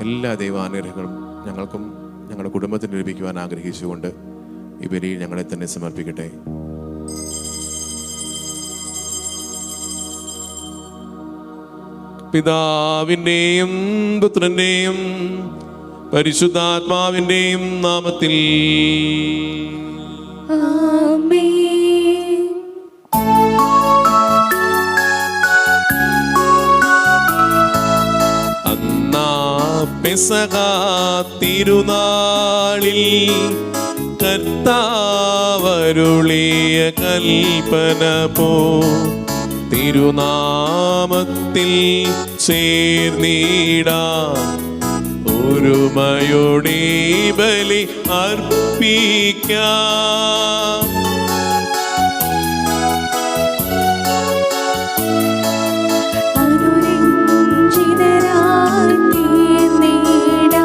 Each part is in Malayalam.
എല്ലാ ദൈവാനുഗ്രഹങ്ങളും ഞങ്ങൾക്കും ഞങ്ങളുടെ കുടുംബത്തിന് ലഭിക്കുവാൻ ആഗ്രഹിച്ചുകൊണ്ട് ഈ ബലിയിൽ ഞങ്ങളെ തന്നെ സമർപ്പിക്കട്ടെ. പിതാവിൻ്റെയും പുത്രൻ്റെയും പരിശുദ്ധാത്മാവിൻ്റെയും നാമത്തിൽ ആമേൻ. അന്നാ പെസഹ തിരുനാളിൽ കർത്താവരുളിയ കൽപ്പന പോ തിരുനാമത്തിൽ ചേർന്നിടാം ഒരുമയോടെ ബലി അർപ്പിക്കാം. അനുരഞ്ജിതരായി തീർന്നിടാം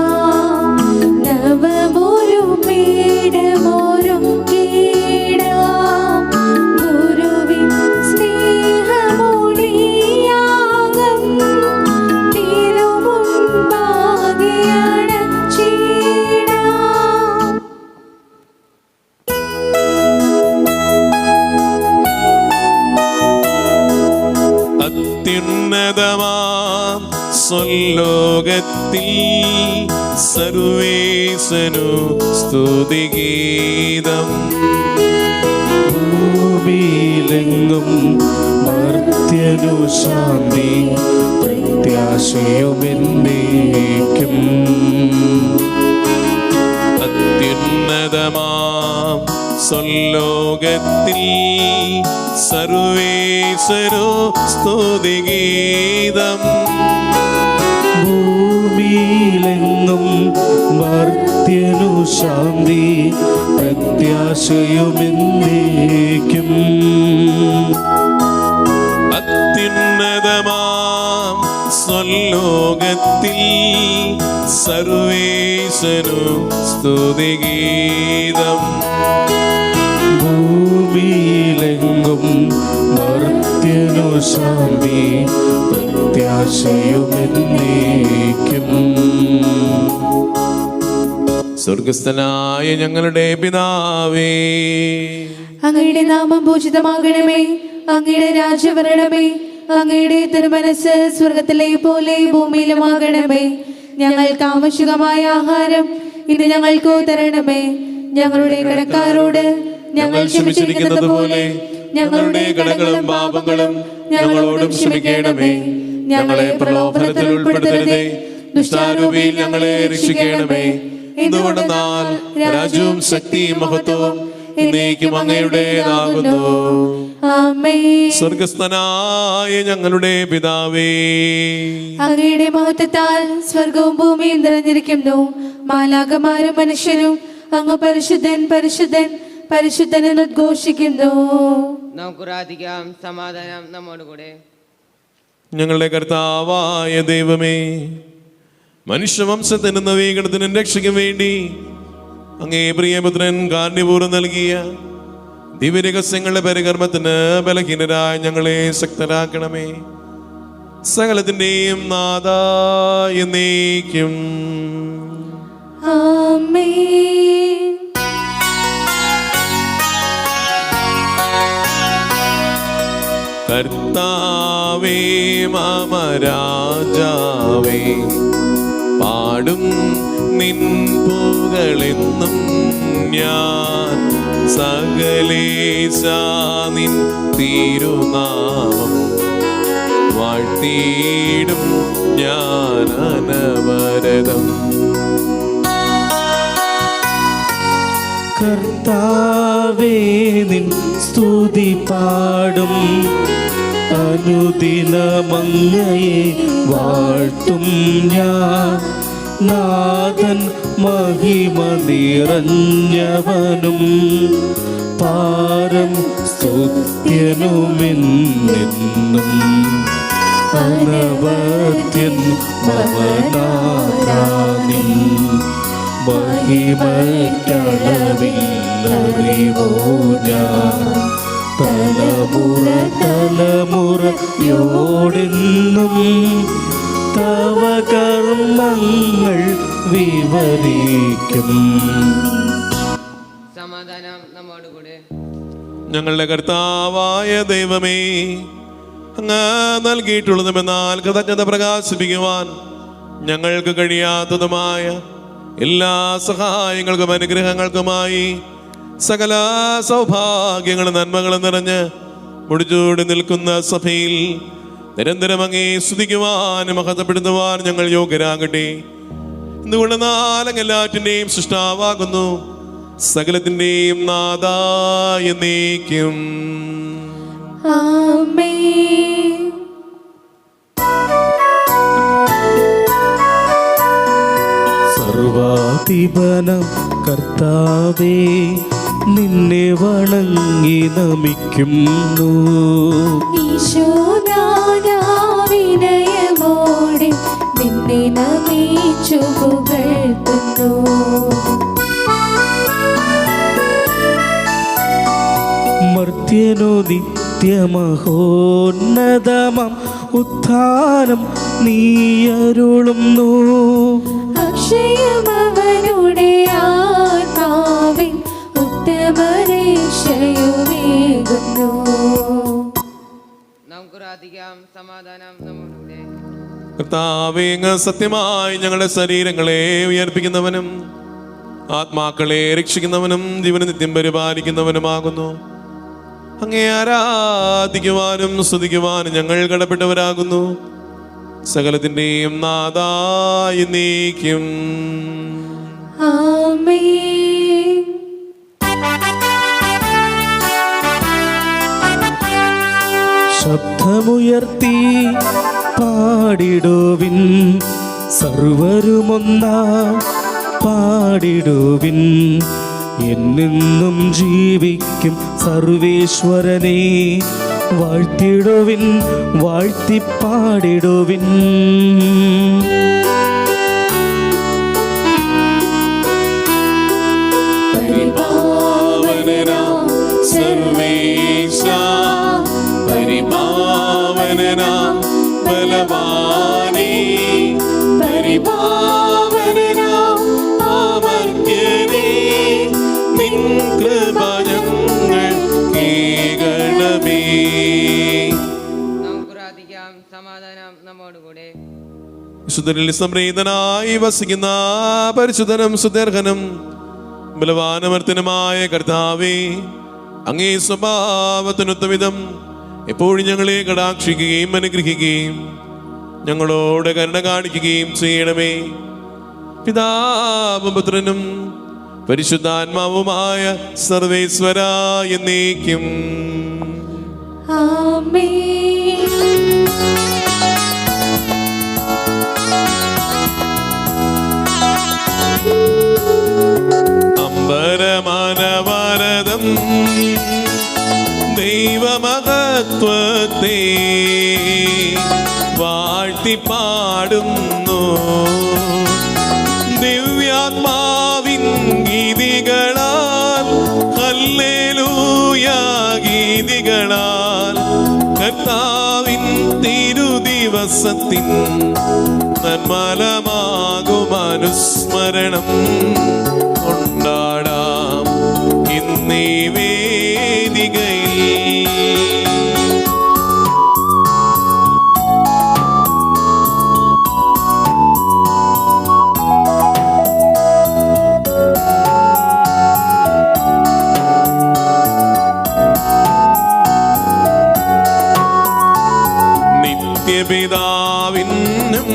നവമൊരു പീഠമൊരുക്കിടാം. ഗുരുവിൻ സ്നേഹമൊടിയാകം തിരുമുൻപാകെ അണച്ചിടാം. അത്യുന്നതമാം സ്വലോകത്തിൽ സർവേശനു സ്തുതിഗീതം. ഭൂമിയിലെങ്ങും മർത്യനു ശാന്തി പ്രത്യാശയുമെന്നേക്കും. അത്യുന്നതമാം സ്വലോകത്തിൽ സർവേശനു സ്തുതിഗീതം. ഭൂമിയിലെങ്ങും മർത്യനു ശാന്തി പ്രത്യാശയുമെന്നേക്കും. അത്യുന്നതമാം സ്വലോകത്തിൽ സർവേശനു സ്തുതിഗീതം. ഭൂമിയിലെങ്ങും മർത്യനു ശാന്തി പ്രത്യാശയുമെന്നേക്കും. സ്വർഗസ്ഥനായ ഞങ്ങളുടെ പിതാവേ, അങ്ങയുടെ നാമം പൂജിതമാകണമേ. അങ്ങയുടെ രാജ്യം വരണമേ. അങ്ങയുടെ തിരുമനസ് സ്വർഗത്തിലെ പോലെ ഭൂമിയിലുമാകണമേ. ഞങ്ങൾക്ക് ആവശ്യമായ ആഹാരം ഇന്ന് ഞങ്ങൾക്ക് തരണമേ. ഞങ്ങളുടെ കടക്കാരോട് ഞങ്ങൾ ക്ഷമിച്ചിരിക്കുന്നത് പോലെ ഞങ്ങളുടെ കടങ്ങളും പാപങ്ങളും ഞങ്ങളോടും ക്ഷമിക്കണമേ. ഞങ്ങളെ പ്രലോഭനത്തിൽ ഉൾപ്പെടുത്തരുതേ, ദുഷ്ടാരൂപിയിൽ ഞങ്ങളെ രക്ഷിക്കണമേ. എന്തുകൊണ്ടെന്നാൽ രാജ്യവും ശക്തിയും മഹത്വവും എന്നേക്കും അങ്ങയുടേതാകുന്നു. ആമേൻ. സ്വർഗസ്ഥനായ ഞങ്ങളുടെ പിതാവേ, അങ്ങയുടെ മഹത്വത്താൽ സ്വർഗവും ഭൂമിയും നിറഞ്ഞിരിക്കുന്നു. മാലാഖമാരും മനുഷ്യരും അങ്ങ് പരിശുദ്ധൻ പരിശുദ്ധൻ പരിശുദ്ധൻ എന്ന് ഉദ്ഘോഷിക്കുന്നു. നമുക്ക് പ്രാർത്ഥിക്കാം. സമാധാനം നമ്മോടുകൂടെ. ഞങ്ങളുടെ കർത്താവായ ദൈവമേ, മനുഷ്യവംശത്തിന് നവീകരണത്തിനും രക്ഷയ്ക്കും വേണ്ടി അങ്ങേ പ്രിയപുത്രൻ കാരുണ്യപൂർവ്വം നൽകിയ ദിവ്യരഹസ്യങ്ങളുടെ പരികർമ്മത്തിന് ബലഹീനരായ ഞങ്ങളെ ശക്തരാക്കണമേ. സകലത്തിന്റെയും നാഥാ എന്നേക്കും. ആമേൻ. കർത്താവേ മമ രാജാവേ, പാടും നിൻ പുകളെന്നും ഞാൻ. സകലേശാ നിൻ തിരുനാമം വാഴ്ത്തിയിടും ഞാൻ അനവരതം. കർത്താവേ നിൻ സ്തുതി പാടും, അനുദിനമങ്ങയെ വാഴ്ത്തും ഞാൻ. നാഥൻ മഹിമ നിറഞ്ഞവനും പാരം സ്തുത്യനുമെന്നെന്നും. അനവദ്യൻ മമനാഥാനിൻ മഹിമയ്ക്കളവില്ലറിവോ ഞാൻ. തലമുറ തലമുറയോടെന്നും തവ കർമ്മങ്ങൾ വിവരിക്കും. സമാധാനം നമ്മോടുകൂടെ. ഞങ്ങളുടെ കർത്താവായ ദൈവമേ, അങ്ങ് നൽകിയിട്ടുള്ളതുമെന്നാൽ കൃതജ്ഞത പ്രകാശിപ്പിക്കുവാൻ ഞങ്ങൾക്ക് കഴിയാത്തതുമായ എല്ലാ സഹായങ്ങൾക്കും അനുഗ്രഹങ്ങൾക്കുമായി സകല സൗഭാഗ്യങ്ങളും നന്മകളും നിറഞ്ഞ് മുടിച്ചൂടി നിൽക്കുന്ന സഭയിൽ നിരന്തരം അങ്ങേ സ്തുതിക്കുവാനും മഹത്വപ്പെടുത്തുവാൻ ഞങ്ങൾ യോഗ്യരാകട്ടെ. എന്തുകൊണ്ട് നാലങ്ങെല്ലാറ്റിൻ്റെയും സൃഷ്ടാവാകുന്നു, സകലത്തിൻ്റെയും നാഥായ എന്നേക്കും. ആമേൻ. സർവാധിപനം കർത്താവേ, നിന്നെ വണങ്ങി നമിക്കുന്നു. ഈശോനാഥാ വിനയമോടെ നിന്നെ നമിച്ചു പുകഴ്ത്തുന്നു. മർത്യനു നിത്യമഹോന്നതമം ഉത്ഥാനം നീയരുളുന്നു. അക്ഷയമവനുടെ ആത്മാവിൻ ഉത്തമരക്ഷയുമേകുന്നു. നമുക്ക് പ്രാർത്ഥിക്കാം. സമാധാനം നമ്മോടുകൂടെ. കർത്താവേ, അങ്ങ് സത്യമായി ഞങ്ങളുടെ ശരീരങ്ങളെ ഉയർപ്പിക്കുന്നവനും ആത്മാക്കളെ രക്ഷിക്കുന്നവനും ജീവനെ നിത്യം പരിപാലിക്കുന്നവനുമാകുന്നു. അങ്ങേ ആരാധിക്കുവാനും സ്തുതിക്കുവാനും ഞങ്ങൾ കടപ്പെട്ടവരാകുന്നു. സകലത്തിൻ്റെയും നാഥായ എന്നേക്കും. ആമേൻ. ശബ്ദമുയർത്തി പാടിടുവിൻ, സർവരുമൊന്നാ പാടിടുവിൻ. എന്നെന്നും ജീവിക്കും സർവേശ്വരനെ വാഴ്ത്തിടുവിൻ, വാഴ്ത്തിപ്പാടിടുവിൻ. പരിപാവനനാം സർവേശാ, പരിപാവനനാം ബലവാനേ, പരിപാവനനാം അമർത്യനേ, നിൻ കൃപ ഞങ്ങൾ കേൾക്കണമേ. നമുക്ക് പ്രാർത്ഥിക്കാം. സമാധാനം നമ്മോടുകൂടെ. വിശുദ്ധരിൽ സംപ്രീതനായി വസിക്കുന്ന പരിശുദ്ധനും സുദീർഘനും ബലവാനമർത്തനുമായ കർത്താവേ, അങ്ങേ സ്വഭാവത്തിനൊത്തവിധം എപ്പോഴും ഞങ്ങളെ കടാക്ഷിക്കുകയും അനുഗ്രഹിക്കുകയും ഞങ്ങളോട് കരുണ കാണിക്കുകയും ചെയ്യണമേ. പിതാവും പുത്രനും പരിശുദ്ധാത്മാവുമായ സർവേശ്വരാ എന്നേക്കും. ആമേൻ. അമ്പരമാനവരതം ദൈവമഹത്വത്തെ വാഴ്ത്തിപ്പാടുന്നു. ദിവ്യാത്മാവിൻ ഗീതികളാൽ, ഹല്ലേലൂയ ഗീതികളാൽ കർത്താവിൻ തിരുദിവസത്തിൻ നന്മലമാകും അനുസ്മരണം കൊണ്ടാടാം ഇന്നീ വേദികയിൽ. നിത്യപിതാവിനും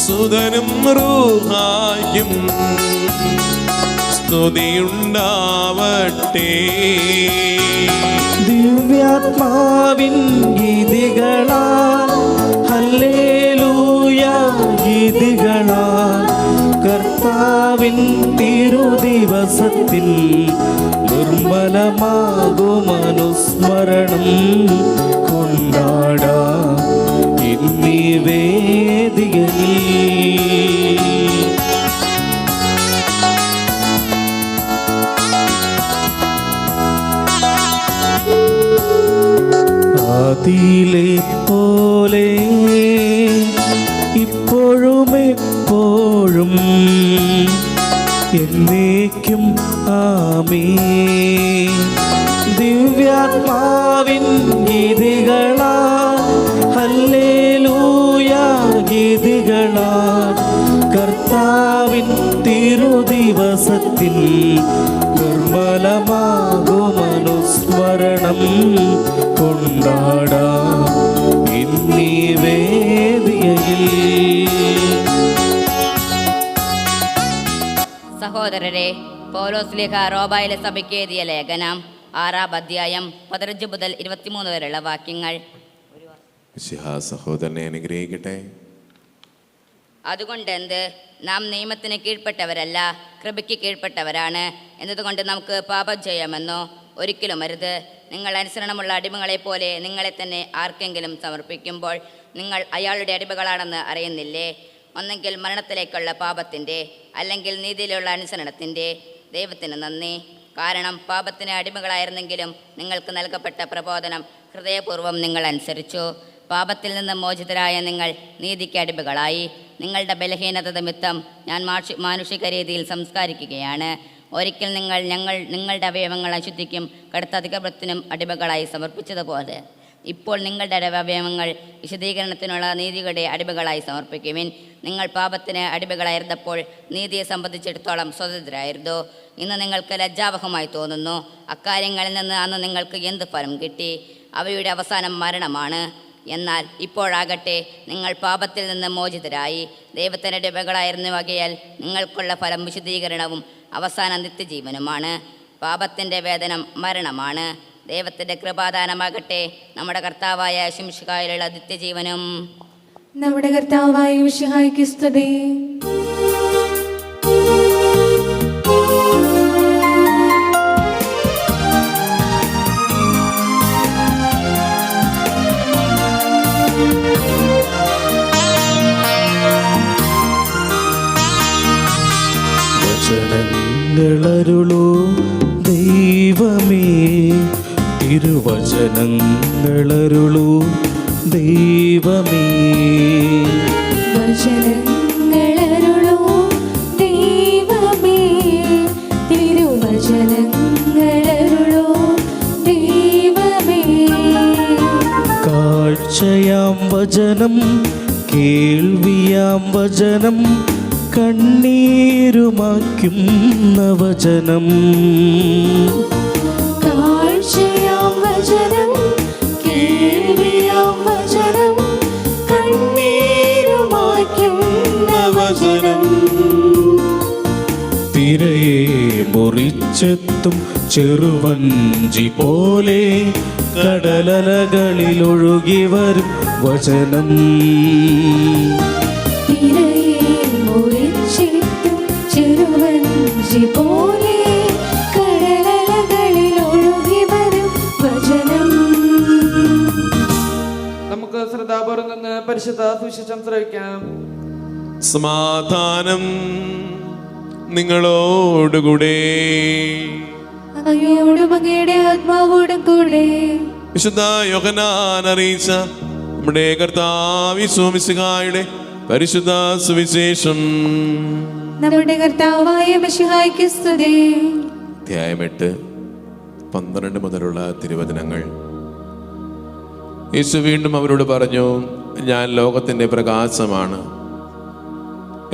സുതനും റൂഹായും സ്തുതിയുണ്ടാവട്ടെ. ദിവ്യാത്മാവിൻ ഗീതികളാൽ, ഹല്ലേലൂയ ഗീതികളാൽ കർത്താവിൻ തിരുദിവസത്തിൽ നിർമ്മലമാകും അനുസ്മരണം കൊണ്ടാടാം ഇന്നീ വേദികയിൽ. ആദിയിലെ പോലെ ഇപ്പോഴും എപ്പോഴും ഇപ്പോഴും എന്നേക്കും ആമേൻ. ദിവ്യാത്മാവിൻ ഗീതികളാ ഹല്ലേലൂയ ഗീതികളാ കർത്താവിൻ തിരുദിവസത്തിൽ നിർമ്മലമാകുമനുസ്മരണം കൊണ്ടാടാം ഇന്നീ വേദികയിൽ. സഹോദരരെ, പൗലോസ്ലീഹ റോമായിലെ സഭയ്ക്ക് എഴുതിയ ലേഖനം 6-ാം അധ്യായം 15 മുതൽ 23 വരെയുള്ള വാക്യങ്ങൾ. സഹോദരനെ അനുഗ്രഹിക്കട്ടെ. അതുകൊണ്ട് എന്ത്? നാം നിയമത്തിന് കീഴ്പ്പെട്ടവരല്ല, കൃപയ്ക്ക് കീഴ്പ്പെട്ടവരാണ് എന്നതുകൊണ്ട് നമുക്ക് പാപം ചെയ്യാമെന്നോ? ഒരിക്കലും അരുത്. നിങ്ങൾ അനുസരണമുള്ള അടിമകളെ പോലെ നിങ്ങളെ തന്നെ ആർക്കെങ്കിലും സമർപ്പിക്കുമ്പോൾ നിങ്ങൾ അയാളുടെ അടിമകളാണെന്ന് അറിയുന്നില്ലേ? ഒന്നെങ്കിൽ മരണത്തിലേക്കുള്ള പാപത്തിൻ്റെ, അല്ലെങ്കിൽ നീതിയിലുള്ള അനുസരണത്തിൻ്റെ. ദൈവത്തിന് നന്ദി. കാരണം പാപത്തിന് അടിമകളായിരുന്നെങ്കിലും നിങ്ങൾക്ക് നൽകപ്പെട്ട പ്രബോധനം ഹൃദയപൂർവ്വം നിങ്ങൾ അനുസരിച്ചു. പാപത്തിൽ നിന്ന് മോചിതരായ നിങ്ങൾ നീതിക്ക് അടിമകളായി. നിങ്ങളുടെ ബലഹീനത നിമിത്തം ഞാൻ മാനുഷിക രീതിയിൽ സംസ്കരിക്കുകയാണ്. ഒരിക്കൽ നിങ്ങളുടെ അവയവങ്ങൾ അശുദ്ധിക്കും കടുത്ത അധികൃതത്തിനും അടിമകളായി സമർപ്പിച്ചതുപോലെ ഇപ്പോൾ നിങ്ങളുടെ അവയവങ്ങൾ വിശദീകരണത്തിനുള്ള നീതിയുടെ അടിമകളായി സമർപ്പിക്കുവിൻ. നിങ്ങൾ പാപത്തിന് അടിമകളായിരുന്നപ്പോൾ നീതിയെ സംബന്ധിച്ചിടത്തോളം സ്വതന്ത്രരായിരുന്നു. ഇന്ന് നിങ്ങൾക്ക് ലജ്ജാവഹമായി തോന്നുന്നു. അക്കാര്യങ്ങളിൽ നിന്ന് അന്ന് നിങ്ങൾക്ക് എന്ത് ഫലം കിട്ടി? അവയുടെ അവസാനം മരണമാണ്. എന്നാൽ ഇപ്പോഴാകട്ടെ നിങ്ങൾ പാപത്തിൽ നിന്ന് മോചിതരായി ദൈവത്തിൻ്റെ അടിമകളായിരുന്നു വകയാൽ നിങ്ങൾക്കുള്ള ഫലം വിശദീകരണവും അവസാന നിത്യജീവനുമാണ്. പാപത്തിൻ്റെ വേതനം മരണമാണ്. ദൈവത്തിൻ്റെ കൃപാദാനമാകട്ടെ നമ്മുടെ കർത്താവായ ശിംശിഹായിലുള്ള നിത്യജീവനും. നമ്മുടെ കർത്താവായ മിശിഹായ്ക്ക് സ്തുതി. വചനങ്ങളരുളൂ ദൈവമേ, തിരുവചനങ്ങളരുളൂ ദൈവമേ. വചനങ്ങളരുളൂ ദൈവമേ, തിരുവചനങ്ങളരുളൂ ദൈവമേ. കാഴ്ചയാം വചനം, കേൾവിയാം വചനം, കണ്ണീരുമാക്കുന്ന വചനം. കാഴ്ചയാം വചനം, കേൾവിയാം വചനം, കണ്ണീരുമാക്കുന്ന വചനം. തിരയെ മുറിച്ചെത്തും ചെറുവഞ്ചി പോലെ കടലലകളിൽ ഒഴുകി വരും വചനം. തിരയെ മുറിച്ചെത്തും ചെറുവഞ്ചി പോലെ കടലലകളിൽ ഒഴുകി വരും വചനം. നമുക്ക് ശ്രദ്ധാപൂർവം നിന്ന് പരിശുദ്ധ സുവിശേഷം ശ്രവിക്കാം. സമാധാനം നിങ്ങളോടുകൂടെ. അങ്ങയോടും അങ്ങയുടെ ആത്മാവോടും കൂടെ. വിശുദ്ധ യോഹന്നാൻ അറിയിച്ച നമ്മുടെ കർത്താവ് യേശു മിശിഹായുടെ പരിശുദ്ധ സുവിശേഷം. നമ്മുടെ കർത്താവായ മിശിഹായ്ക്ക് സ്തുതി. അധ്യായം 8, 12 മുതലുള്ള തിരുവചനങ്ങൾ. യേശു വീണ്ടും അവരോട് പറഞ്ഞു, ഞാൻ ലോകത്തിൻ്റെ പ്രകാശമാണ്.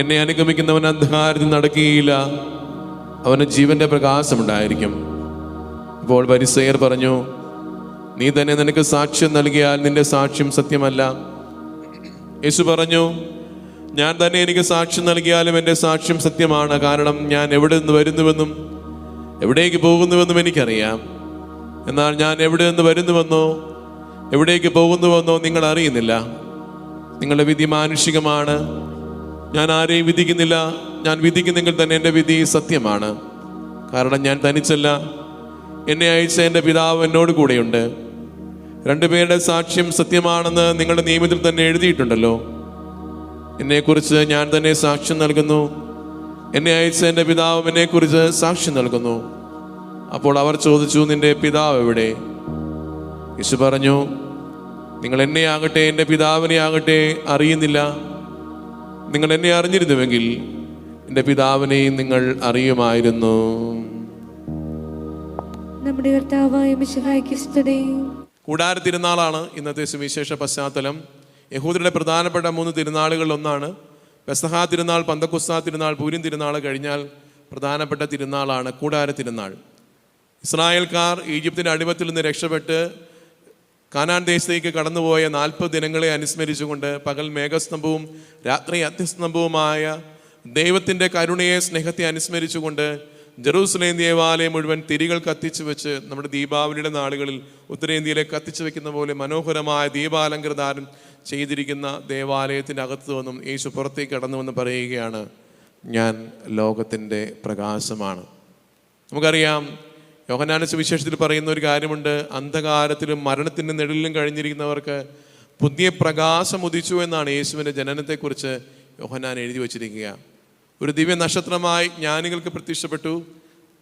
എന്നെ അനുഗമിക്കുന്നവൻ അന്ധകാരത്തിൽ നടക്കുകയില്ല, അവന് ജീവന്റെ പ്രകാശമുണ്ടായിരിക്കും. അപ്പോൾ ഫരിസേയർ പറഞ്ഞു, നീ തന്നെ നിനക്ക് സാക്ഷ്യം നൽകിയാൽ നിന്റെ സാക്ഷ്യം സത്യമല്ല. യേശു പറഞ്ഞു, ഞാൻ തന്നെ എനിക്ക് സാക്ഷ്യം നൽകിയാലും എൻ്റെ സാക്ഷ്യം സത്യമാണ്. കാരണം ഞാൻ എവിടെ നിന്ന് വരുന്നുവെന്നും എവിടേക്ക് പോകുന്നുവെന്നും എനിക്കറിയാം. എന്നാൽ ഞാൻ എവിടെ നിന്ന് വരുന്നുവെന്നോ എവിടേക്ക് പോകുന്നുവെന്നോ നിങ്ങൾ അറിയുന്നില്ല. നിങ്ങളുടെ വിധി മാനുഷികമാണ്. ഞാൻ ആരെയും വിധിക്കുന്നില്ല. ഞാൻ വിധിക്കുന്നെങ്കിൽ തന്നെ എൻ്റെ വിധി സത്യമാണ്. കാരണം ഞാൻ തനിച്ചല്ല, എന്നെ അയച്ച എൻ്റെ പിതാവ് എന്നോട് കൂടെയുണ്ട്. രണ്ടുപേരുടെ സാക്ഷ്യം സത്യമാണെന്ന് നിങ്ങളുടെ നിയമത്തിൽ തന്നെ എഴുതിയിട്ടുണ്ടല്ലോ. എന്നെക്കുറിച്ച് ഞാൻ തന്നെ സാക്ഷ്യം നൽകുന്നു, എന്നെ അയച്ച എൻ്റെ പിതാവ് എന്നെക്കുറിച്ച് സാക്ഷ്യം നൽകുന്നു. അപ്പോൾ അവർ ചോദിച്ചു, നിന്റെ പിതാവ് എവിടെ? യേശു പറഞ്ഞു, നിങ്ങൾ എന്നെ ആകട്ടെ എൻ്റെ പിതാവിനെ ആകട്ടെ അറിയുന്നില്ല. നിങ്ങൾ എന്നെ അറിഞ്ഞിരുന്നുവെങ്കിൽ എൻ്റെ പിതാവിനെയും നിങ്ങൾ അറിയുമായിരുന്നു. നമ്മുടെ കർത്താവായ മിശിഹായ്ക്ക് സ്തുതി. കൂടാര തിരുനാളാണ് ഇന്നത്തെ സുവിശേഷ പശ്ചാത്തലം. യഹൂദരുടെ പ്രധാനപ്പെട്ട 3 തിരുനാളുകളിൽ ഒന്നാണ് പെസഹ തിരുനാൾ, പന്തക്കുസ്താ തിരുനാൾ, പൂരിം തിരുനാൾ കഴിഞ്ഞാൽ പ്രധാനപ്പെട്ട തിരുനാളാണ് കൂടാര തിരുനാൾ. ഇസ്രായേൽക്കാർ ഈജിപ്തിൻ്റെ അടിമത്തിൽ നിന്ന് രക്ഷപ്പെട്ട് കാനാൻ ദേശത്തേക്ക് കടന്നുപോയ 40 ദിനങ്ങളെ അനുസ്മരിച്ചുകൊണ്ട് പകൽ മേഘസ്തംഭവും രാത്രി അഗ്നിസ്തംഭവുമായ ദൈവത്തിൻ്റെ കരുണയെ, സ്നേഹത്തെ അനുസ്മരിച്ചുകൊണ്ട് ജെറൂസലേം ദേവാലയം മുഴുവൻ തിരികൾ കത്തിച്ചു വെച്ച് നമ്മുടെ ദീപാവലിയുടെ നാളുകളിൽ ഉത്തരേന്ത്യയിലെ കത്തിച്ചു വെക്കുന്ന പോലെ മനോഹരമായ ദീപാലങ്കൃതാരം ചെയ്തിരിക്കുന്ന ദേവാലയത്തിൻ്റെ അകത്തു നിന്നും യേശു പുറത്തേക്ക് കടന്നുവെന്ന് പറയുകയാണ്, ഞാൻ ലോകത്തിൻ്റെ പ്രകാശമാണ്. നമുക്കറിയാം, യോഹന്നാന്റെ സുവിശേഷത്തിൽ പറയുന്ന ഒരു കാര്യമുണ്ട്, അന്ധകാരത്തിലും മരണത്തിൻ്റെ നിഴലിലും കഴിഞ്ഞിരിക്കുന്നവർക്ക് പുതിയ പ്രകാശം ഉദിച്ചു എന്നാണ് യേശുവിൻ്റെ ജനനത്തെക്കുറിച്ച് യോഹന്നാൻ എഴുതി വച്ചിരിക്കുക. ഒരു ദിവ്യ നക്ഷത്രമായി ജ്ഞാനികൾക്ക് പ്രത്യക്ഷപ്പെട്ടു.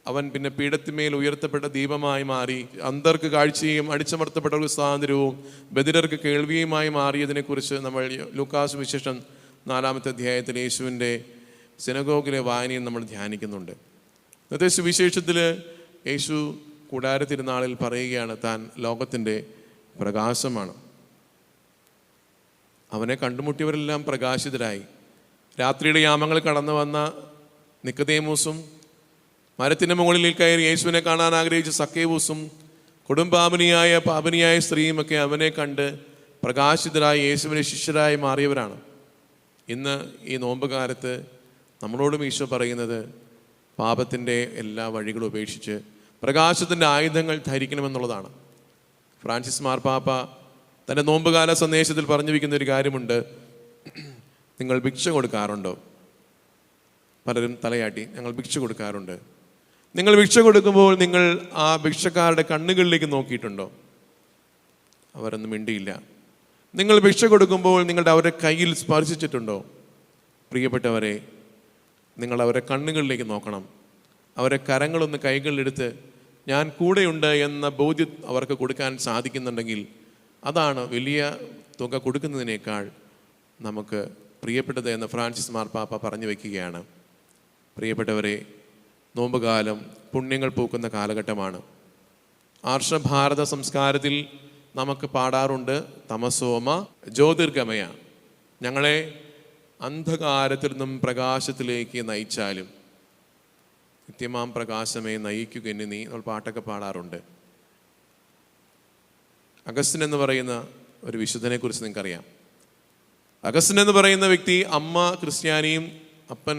അവൻ പിന്നെ പീഠത്തിന്മേൽ ഉയർത്തപ്പെട്ട ദീപമായി മാറി. അന്ധർക്ക് കാഴ്ചയും അടിച്ചമർത്തപ്പെട്ടവർക്ക് സ്വാതന്ത്ര്യവും ബധിരർക്ക് കേൾവിയുമായി മാറിയതിനെക്കുറിച്ച് നമ്മൾ ലൂക്കാസ് വിശേഷം 4-ാമത്തെ അധ്യായത്തിൽ യേശുവിൻ്റെ സിനഗോഗിലെ വായനയും നമ്മൾ ധ്യാനിക്കുന്നുണ്ട്. ഇന്നത്തെ സുവിശേഷത്തിൽ യേശു കൂടാര തിരുനാളിൽ പറയുകയാണ്, താൻ ലോകത്തിൻ്റെ പ്രകാശമാണ്. അവനെ കണ്ടുമുട്ടിയവരെല്ലാം പ്രകാശിതരായി. രാത്രിയുടെ യാമങ്ങൾ കടന്നു വന്ന നിക്കദേമൂസും മരത്തിൻ്റെ മുകളിൽ കയറി യേശുവിനെ കാണാൻ ആഗ്രഹിച്ച സക്കേവൂസും പാപിനിയായ സ്ത്രീയുമൊക്കെ അവനെ കണ്ട് പ്രകാശിതരായി യേശുവിൻ്റെ ശിഷ്യരായി മാറിയവരാണ്. ഇന്ന് ഈ നോമ്പ് കാലത്ത് നമ്മളോടും ഈശോ പറയുന്നത്, പാപത്തിൻ്റെ എല്ലാ വഴികളും ഉപേക്ഷിച്ച് പ്രകാശത്തിൻ്റെ ആയുധങ്ങൾ ധരിക്കണമെന്നുള്ളതാണ്. ഫ്രാൻസിസ് മാർപ്പാപ്പ തൻ്റെ നോമ്പുകാല സന്ദേശത്തിൽ പറഞ്ഞു വയ്ക്കുന്ന ഒരു കാര്യമുണ്ട്, നിങ്ങൾ ഭിക്ഷ കൊടുക്കാറുണ്ടോ? പലരും തലയാട്ടി, ഞങ്ങൾ ഭിക്ഷ കൊടുക്കാറുണ്ട്. നിങ്ങൾ ഭിക്ഷ കൊടുക്കുമ്പോൾ നിങ്ങൾ ആ ഭിക്ഷക്കാരുടെ കണ്ണുകളിലേക്ക് നോക്കിയിട്ടുണ്ടോ? അവരൊന്നും മിണ്ടിയില്ല. നിങ്ങൾ ഭിക്ഷ കൊടുക്കുമ്പോൾ അവരുടെ കയ്യിൽ സ്പർശിച്ചിട്ടുണ്ടോ? പ്രിയപ്പെട്ടവരെ, നിങ്ങൾ അവരുടെ കണ്ണുകളിലേക്ക് നോക്കണം. അവരെ കരങ്ങളൊന്ന് കൈകളിലെടുത്ത് ഞാൻ കൂടെയുണ്ട് എന്ന ബോധ്യം അവർക്ക് കൊടുക്കാൻ സാധിക്കുന്നുണ്ടെങ്കിൽ അതാണ് വലിയ തുക കൊടുക്കുന്നതിനേക്കാൾ നമുക്ക് പ്രിയപ്പെട്ടത് എന്ന് ഫ്രാൻസിസ് മാർപ്പാപ്പ പറഞ്ഞു വയ്ക്കുകയാണ്. പ്രിയപ്പെട്ടവരെ, നോമ്പുകാലം പുണ്യങ്ങൾ പൂക്കുന്ന കാലഘട്ടമാണ്. ആർഷഭാരത സംസ്കാരത്തിൽ നമുക്ക് പാടാറുണ്ട്, തമസോമ ജ്യോതിർഗമയ, ഞങ്ങളെ അന്ധകാരത്തിൽ നിന്നും പ്രകാശത്തിലേക്ക് നയിച്ചാലും നിത്യമാം പ്രകാശമേ നയിക്കുക എന്ന് നീ നമ്മൾ പാട്ടൊക്കെ പാടാറുണ്ട്. അഗസ്റ്റിൻ എന്ന് പറയുന്ന ഒരു വിശുദ്ധനെ കുറിച്ച് നിങ്ങൾക്കറിയാം. അഗസ്റ്റിൻ എന്ന് പറയുന്ന വ്യക്തി അമ്മ ക്രിസ്ത്യാനിയും അപ്പൻ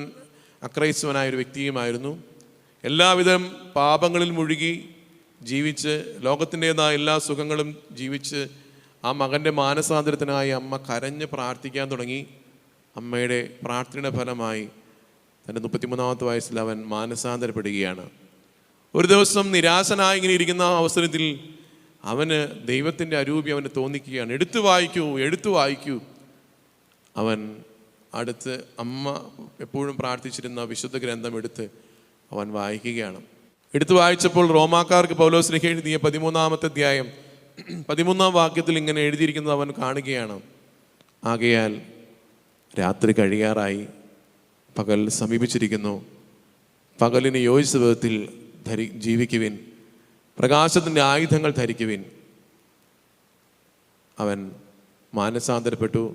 അക്രൈസ്തവനായ ഒരു വ്യക്തിയുമായിരുന്നു. എല്ലാവിധം പാപങ്ങളിൽ മുഴുകി ജീവിച്ച് ലോകത്തിൻ്റെതായ എല്ലാ സുഖങ്ങളും ജീവിച്ച് ആ മകൻ്റെ മാനസാന്തരത്തിനായി അമ്മ കരഞ്ഞ് പ്രാർത്ഥിക്കാൻ തുടങ്ങി. അമ്മയുടെ പ്രാർത്ഥനയുടെ ഫലമായി തൻ്റെ 33-ാമത്തെ വയസ്സിൽ അവൻ മാനസാന്തരപ്പെടുകയാണ്. ഒരു ദിവസം നിരാശനായി ഇങ്ങനെ ഇരിക്കുന്ന അവസരത്തിൽ അവന് ദൈവത്തിൻ്റെ അരൂപി അവന് തോന്നിക്കുകയാണ്. എടുത്തു വായിക്കൂ. അവൻ അടുത്ത് അമ്മ എപ്പോഴും പ്രാർത്ഥിച്ചിരുന്ന വിശുദ്ധ ഗ്രന്ഥം എടുത്ത് അവൻ വായിക്കുകയാണ്. എടുത്തു വായിച്ചപ്പോൾ റോമാക്കാർക്ക് പൗലോസ് ശ്ലീഹ എഴുതിയ 13-ാമത്തെ അധ്യായം 13-ാം വാക്യത്തിൽ ഇങ്ങനെ എഴുതിയിരിക്കുന്നത് അവൻ കാണുകയാണ്. ആകയാൽ രാത്രി കഴിയാറായി, പകൽ സമീപിച്ചിരിക്കുന്നു. പകലിന് യോജിച്ച വിധത്തിൽ ജീവിക്കുവിൻ, പ്രകാശത്തിൻ്റെ ആയുധങ്ങൾ ധരിക്കുവിൻ. അവൻ മാനസാന്തരപ്പെട്ടു.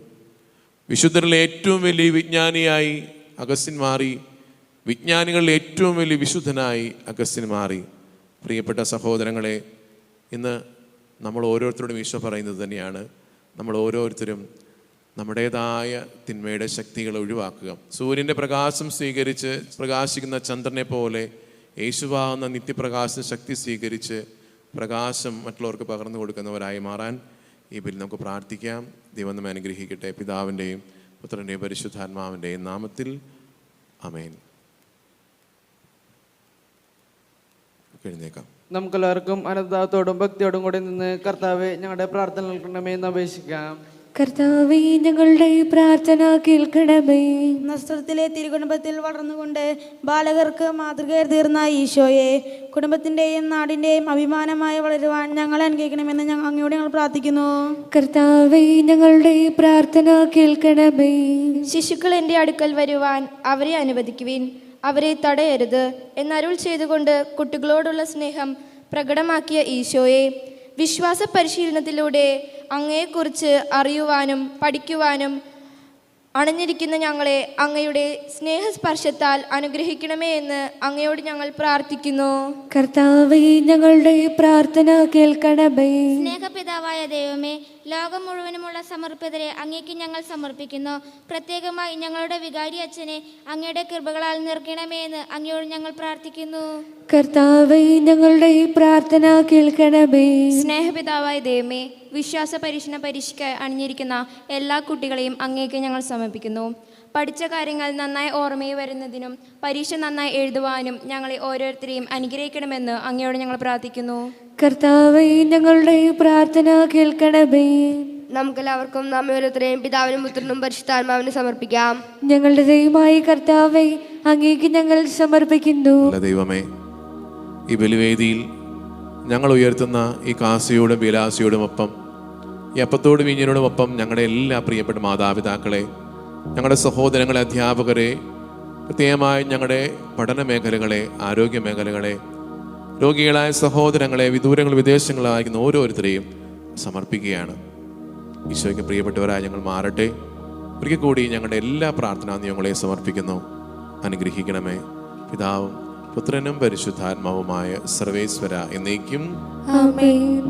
വിശുദ്ധരിലെ ഏറ്റവും വലിയ വിജ്ഞാനിയായി അഗസ്റ്റിൻ മാറി. വിജ്ഞാനികളിലെ ഏറ്റവും വലിയ വിശുദ്ധനായി അഗസ്റ്റിൻ മാറി. പ്രിയപ്പെട്ട സഹോദരങ്ങളെ, ഇന്ന് നമ്മൾ ഓരോരുത്തരോടും ഈശോ പറയുന്നത് തന്നെയാണ്, നമ്മൾ ഓരോരുത്തരും നമ്മുടേതായ തിന്മയുടെ ശക്തികൾ ഒഴിവാക്കുക. സൂര്യൻ്റെ പ്രകാശം സ്വീകരിച്ച് പ്രകാശിക്കുന്ന ചന്ദ്രനെ പോലെ യേശുവാകുന്ന നിത്യപ്രകാശ ശക്തി സ്വീകരിച്ച് പ്രകാശം മറ്റുള്ളവർക്ക് പകർന്നു കൊടുക്കുന്നവരായി മാറാൻ ഈ ബിൽ നമുക്ക് പ്രാർത്ഥിക്കാം. ദൈവം നമ്മെ അനുഗ്രഹിക്കട്ടെ. പിതാവിൻ്റെയും പുത്രൻ്റെയും പരിശുദ്ധാത്മാവിൻ്റെയും നാമത്തിൽ ആമേൻ. എഴുന്നേക്കാം. നമുക്കെല്ലാവർക്കും അനുതാപത്തോടും ഭക്തിയോടും കൂടി നിന്ന് കർത്താവെ ഞങ്ങളുടെ പ്രാർത്ഥന കേൾക്കണമേ എന്ന് അപേക്ഷിക്കാം. കർത്താവേ, ഞങ്ങളുടെ പ്രാർത്ഥന കേൾക്കണമേ. നസ്രത്തിലെ തിരുകുടുംബത്തിൽ വളർന്നുകൊണ്ട് ബാലകർക്ക് മാതൃകയെ തീർന്ന ഈശോയെ, കുടുംബത്തിൻ്റെയും നാടിൻ്റെയും അഭിമാനമായി വളരുവാൻ ഞങ്ങളെ അനുഗ്രഹിക്കണമെന്ന് അങ്ങയോട് ഞങ്ങൾ പ്രാർത്ഥിക്കുന്നു. കർത്താവേ, ഞങ്ങളുടെ പ്രാർത്ഥന കേൾക്കണമേ. ശിശുക്കൾ എൻ്റെ അടുക്കൽ വരുവാൻ അവരെ അനുവദിക്കുവിൻ, അവരെ തടയരുത് എന്നരുൾ ചെയ്തുകൊണ്ട് കുട്ടികളോടുള്ള സ്നേഹം പ്രകടമാക്കിയ ഈശോയെ, വിശ്വാസ പരിശീലനത്തിലൂടെ അങ്ങയെക്കുറിച്ച് അറിയുവാനും പഠിക്കുവാനും അണഞ്ഞിരിക്കുന്ന ഞങ്ങളെ അങ്ങയുടെ സ്നേഹസ്പർശത്താൽ അനുഗ്രഹിക്കണമേ എന്ന് അങ്ങയോട് ഞങ്ങൾ പ്രാർത്ഥിക്കുന്നു. കർത്താവേ, ഞങ്ങളുടെ പ്രാർത്ഥന കേൾക്കണമേ. സ്നേഹപിതാവായ ദൈവമേ, ലോകം മുഴുവനുമുള്ള സമർപ്പിതരെ അങ്ങേക്ക് ഞങ്ങൾ സമർപ്പിക്കുന്നു. പ്രത്യേകമായി ഞങ്ങളുടെ വികാരി അച്ഛനെ അങ്ങയുടെ കൃപകളാൽ നിറയ്ക്കണമേ എന്ന് അങ്ങയോട് ഞങ്ങൾ പ്രാർത്ഥിക്കുന്നു. കർത്താവേ, ഞങ്ങളുടെ പ്രാർത്ഥന കേൾക്കണമേ. സ്നേഹപിതാവായ ദൈവമേ, വിശ്വാസ പരീക്ഷയ്ക്കായി അണിഞ്ഞിരിക്കുന്ന എല്ലാ കുട്ടികളെയും അങ്ങേക്ക് ഞങ്ങൾ സമർപ്പിക്കുന്നു. പഠിച്ച കാര്യങ്ങൾ നന്നായി ഓർമ്മയിൽ വരുന്നതിനും പരീക്ഷ നന്നായി എഴുതുവാനും ഞങ്ങളെ ഓരോരുത്തരെയും അനുഗ്രഹിക്കണമെന്ന് അങ്ങയോട് ഞങ്ങൾ പ്രാർത്ഥിക്കുന്നു. കർത്താവേ, ഞങ്ങളുടെ പ്രാർത്ഥന കേൾക്കണമേ. നമുക്കെല്ലാവർക്കും നാം ഓരോരുത്തരെയും പിതാവിനും പുത്രനും പരിശുദ്ധാത്മാവിനും സമർപ്പിക്കാം. ഞങ്ങളുടെ ദൈവമായ കർത്താവേ, അങ്ങേക്ക് ഞങ്ങൾ സമർപ്പിക്കുന്നു. ദൈവമേ, ഈ ബലിവേദിയിൽ ഞങ്ങൾ ഉയർത്തുന്ന ഈ കാസയോടും ബിലാസയോടും ഒപ്പം ഈ അപ്പത്തോടും വീഞ്ഞിനോടും ഒപ്പം ഞങ്ങളുടെ എല്ലാ പ്രിയപ്പെട്ട മാതാപിതാക്കളെ, ഞങ്ങളുടെ സഹോദരങ്ങളെ, അധ്യാപകരെ, പ്രത്യേകമായി ഞങ്ങളുടെ പഠന മേഖലകളെ, ആരോഗ്യ മേഖലകളെ, രോഗികളായ സഹോദരങ്ങളെ, വിദൂരങ്ങൾ വിദേശങ്ങളായിരിക്കുന്ന ഓരോരുത്തരെയും സമർപ്പിക്കുകയാണ്. ഈശോയ്ക്ക് പ്രിയപ്പെട്ടവരായി ഞങ്ങൾ മാറട്ടെ. ഒരിക്കൽ കൂടി ഞങ്ങളുടെ എല്ലാ പ്രാർത്ഥനാ നിയമങ്ങളെ സമർപ്പിക്കുന്നു. അനുഗ്രഹിക്കണമേ. പിതാവും പുത്രനും പരിശുദ്ധാത്മാവുമായ സർവേശ്വര എന്നേക്കും ആമേൻ.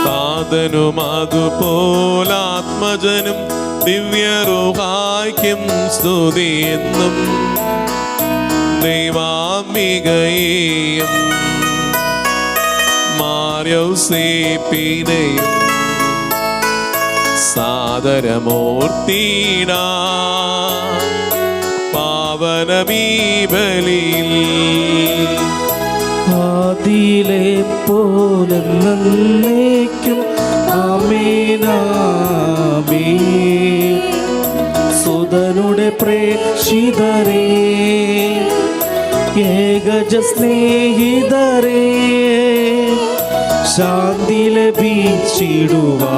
താതനും അതുപോലാത്മജനും ദിവ്യറുഹായ്ക്കും സ്തുതിയെന്നും ദൈവാത്മികയെയും മാർയൗസേപ്പിനെയും സാദരമൂർത്തിടാ പാവനമീ ബലിയിൽ ആദിയിലെ പോലെ നന്നേക്കും ആമേനാമേൻ. സുതനുടെ പ്രേക്ഷിതരേ, ഏകജ സ്നേഹിതരേ, ശാന്തി ലഭിച്ചിടുവാൻ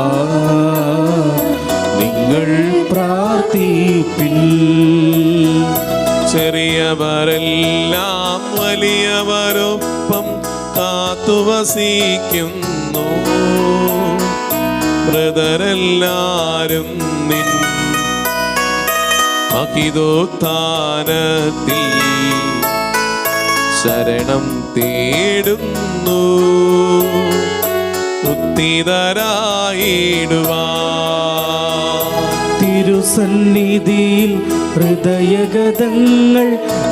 നിങ്ങൾ പ്രാർത്ഥിപ്പിൻ. ചെറിയവരെല്ലാം വലിയവരൊപ്പം കാത്തുവസിക്കുന്നു. മൃതരെല്ലാരും നിൻ മഹിതോത്ഥാനത്തിൽ ശരണം തേടുന്നു. ഉത്തിതരായിടുവാൻ തിരുസന്നിധിയിൽ ഹൃദയഗതങ്ങൾ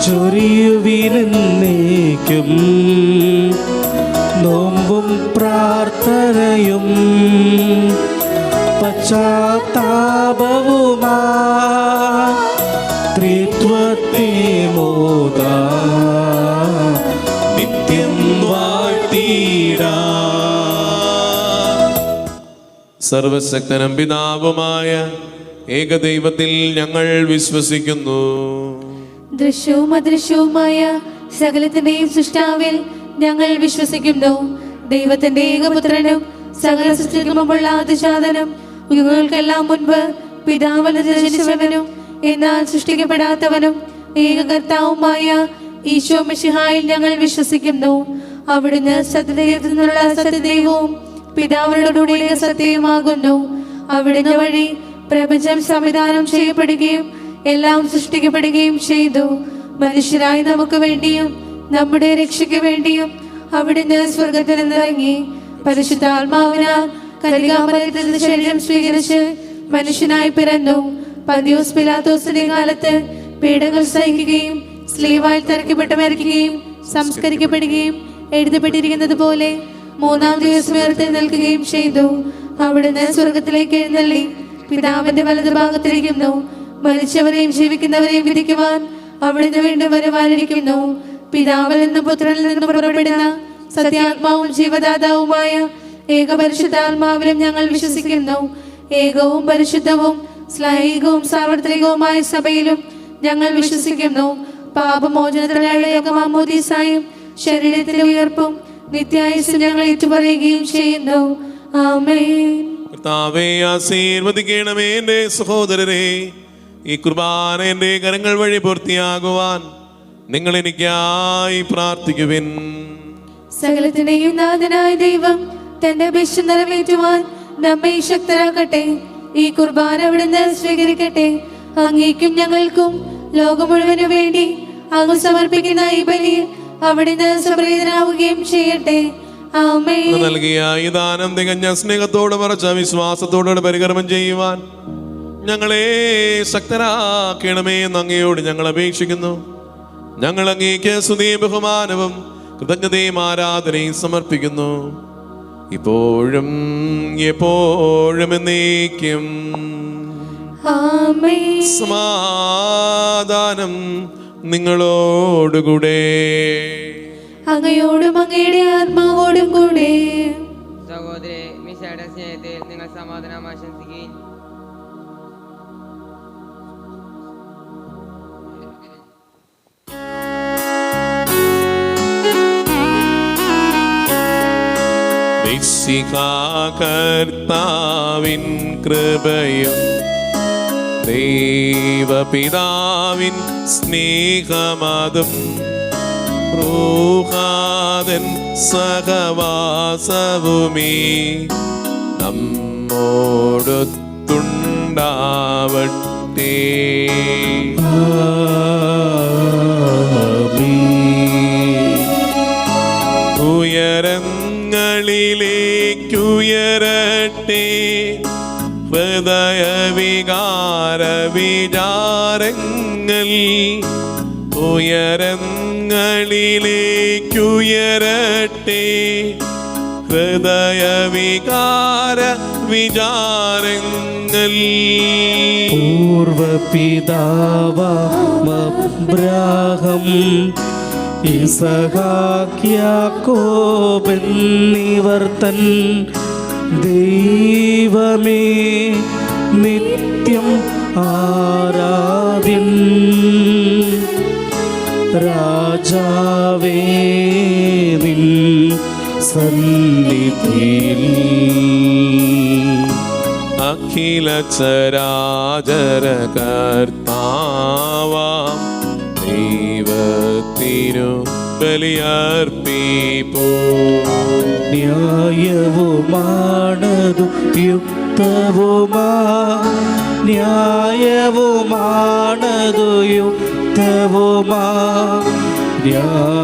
ചൊരിയുവിനെന്നേക്കും. നോമ്പും പ്രാർത്ഥനയും പശ്ചാത്താപവുമാ ത്രിത്വത്തെ മോദാ നിത്യം വാഴ്ത്തിടാ. സർവശക്തനും പിതാവുമായ ഏകദൈവത്തിൽ ഞങ്ങൾ വിശ്വസിക്കുന്നു. ദൃശ്യവും അദൃശ്യവുമായ സകലത്തിന്റെയും സൃഷ്ടാവിൽ ഞങ്ങൾ വിശ്വസിക്കുന്നു. ദൈവത്തിന്റെ ഏകപുത്രനും സകല സൃഷ്ടിക്കും മുമ്പുള്ള അതിജാതനും യുഗങ്ങൾക്കെല്ലാം മുൻപ് പിതാവിന് ജനിച്ചവനും എന്നാൽ സൃഷ്ടിക്കപ്പെടാത്തവനും ഏകകർത്താവുമായ ഈശോ മിശിഹായിൽ ഞങ്ങൾ വിശ്വസിക്കുന്നു. അവിടുന്ന് സത്യദൈവത്തിൽ നിന്നുള്ള സത്യദൈവവും പിതാവിനോടുകൂടിയ സത്യവുമാകുന്നു. അവിടുന്ന് വഴി പ്രപഞ്ചം സംവിധാനം ചെയ്യപ്പെടുകയും എല്ലാം സൃഷ്ടിക്കപ്പെടുകയും ചെയ്തു. മനുഷ്യരായ നമുക്ക് വേണ്ടിയും നമ്മുടെ രക്ഷയ്ക്ക് വേണ്ടിയും അവിടുന്ന് സ്വർഗത്തിൽ നിന്നിറങ്ങി പരിശുദ്ധാത്മാവിനാൽ കന്യകാമറിയത്തിൽ നിന്ന് ശരീരം സ്വീകരിച്ച് മനുഷ്യനായി പിറന്നു. പന്തിയോസ് പിലാത്തോസിന്റെ കാലത്ത് പീഡകൾ സഹിക്കുകയും സ്ലീവായിൽ തറയ്ക്കപ്പെട്ട് മരിക്കുകയും സംസ്കരിക്കപ്പെടുകയും എഴുതപ്പെട്ടിരിക്കുന്നത് പോലെ മൂന്നാം ദിവസം ഉയർത്തെഴുന്നേൽക്കുകയും ചെയ്തു. അവിടുന്ന് സ്വർഗത്തിലേക്ക് എഴുന്നള്ളി പിതാവിന്റെ വലതു ഭാഗത്തിരിക്കുന്നു. മരിച്ചവരെയും ജീവിക്കുന്നവരെയും വിധിക്കുവാൻ അവിടുന്ന് വീണ്ടും വരുവാനിരിക്കുന്നു. പിതാവിൽ നിന്നും പുത്രനിൽ നിന്നും പുറപ്പെടുന്ന സത്യാത്മാവും ജീവദാതാവുമായ ഏകപരിശുദ്ധാത്മാവിലും ഞങ്ങൾ വിശ്വസിക്കുന്നു. ഏകവും പരിശുദ്ധവും ശ്ലൈഹികവും സാർവത്രികവുമായ സഭയിലും ഞങ്ങൾ വിശ്വസിക്കുന്നു. പാപമോചനത്തിനുള്ള ഏകമാമോദീസായും ശരീരത്തിലെ ഉയർപ്പും നിത്യായുസ്സും ഞങ്ങൾ ഏറ്റുപറയുകയും ചെയ്യുന്നു. ആമേൻ. കർത്താവേ, ആശീർവദിക്കണമേ എൻ്റെ സഹോദരരെ. ഈ കുർബാന എൻ്റെ കരങ്ങൾ വഴി പൂർത്തിയാകുവാൻ നിങ്ങൾ എനിക്കായി പ്രാർത്ഥിക്കുവിൻ. സകലത്തിന്റെയും നാഥനായ ദൈവം തന്റെ അപേക്ഷ നിറവേറ്റുവാൻ നമ്മെ ശക്തരാക്കട്ടെ. ഈ കുർബാന അവിടുന്ന് സ്വീകരിക്കട്ടെ. അങ്ങേക്കും ഞങ്ങൾക്കും ലോകം മുഴുവനു വേണ്ടി അങ്ങ് സമർപ്പിക്കുന്ന ഈ ബലിയിൽ അവിടുന്ന് സംപ്രീതനാവുകയും ചെയ്യട്ടെ. ആമേൻ. നൽകിയ ഈ ദാനം തികഞ്ഞ സ്നേഹത്തോട് മറച്ച വിശ്വാസത്തോടെ പരികർമ്മം ചെയ്യുവാൻ ഞങ്ങളെ ശക്തരാക്കണമേ എന്ന് അങ്ങയോട് ഞങ്ങൾ അപേക്ഷിക്കുന്നു. ഞങ്ങൾ അങ്ങേക്ക് സ്തുതിയും ബഹുമാനവും കൃതജ്ഞതയും ആരാധനയും സമർപ്പിക്കുന്നു, ഇപ്പോഴും എപ്പോഴും എന്നേക്കും. ആമേൻ. സമാധാനം നിങ്ങളോടുകൂടെ. അങ്ങയോടും അങ്ങയുടെ ആത്മാവോടും കൂടെ. സഹോദരേ, മിശയുടെ സ്നേഹത്തിൽ നിങ്ങൾ സമാധാനം ആശംസിക്കുകയും കർത്താവിൻ കൃപയും ദൈവപിതാവിൻ സ്നേഹമതും റൂഹാദൻ സഹവാസവുമീ നമ്മോടൊത്തുണ്ടാവട്ടെ. ഉയരങ്ങളിലേക്കുയരട്ടെ ഹൃദയവികാര വിചാരങ്ങൾ. ഉയരങ്ങളിലേക്കുയരട്ടെ ഹൃദയവികാര വിചാരങ്ങൾ. പൂർവപിതാവാമബ്രാഹം ഇസഹാക്യാക്കോബെന്നിവർ തൻ ദൈവമേ നിത്യം ആരാധ്യൻ. രാജാവേ നിൻ സന്നിധിയിൽ അഖില ചരാചര കർത്താവാം ദൈവത്തിനു ബലിയർപ്പിപ്പൂ. ന്യായവുമാണതു യുക്തവുമാ, ന്യായവുമാണതു യുക്തവുമാ, ന്യായവുമാണതു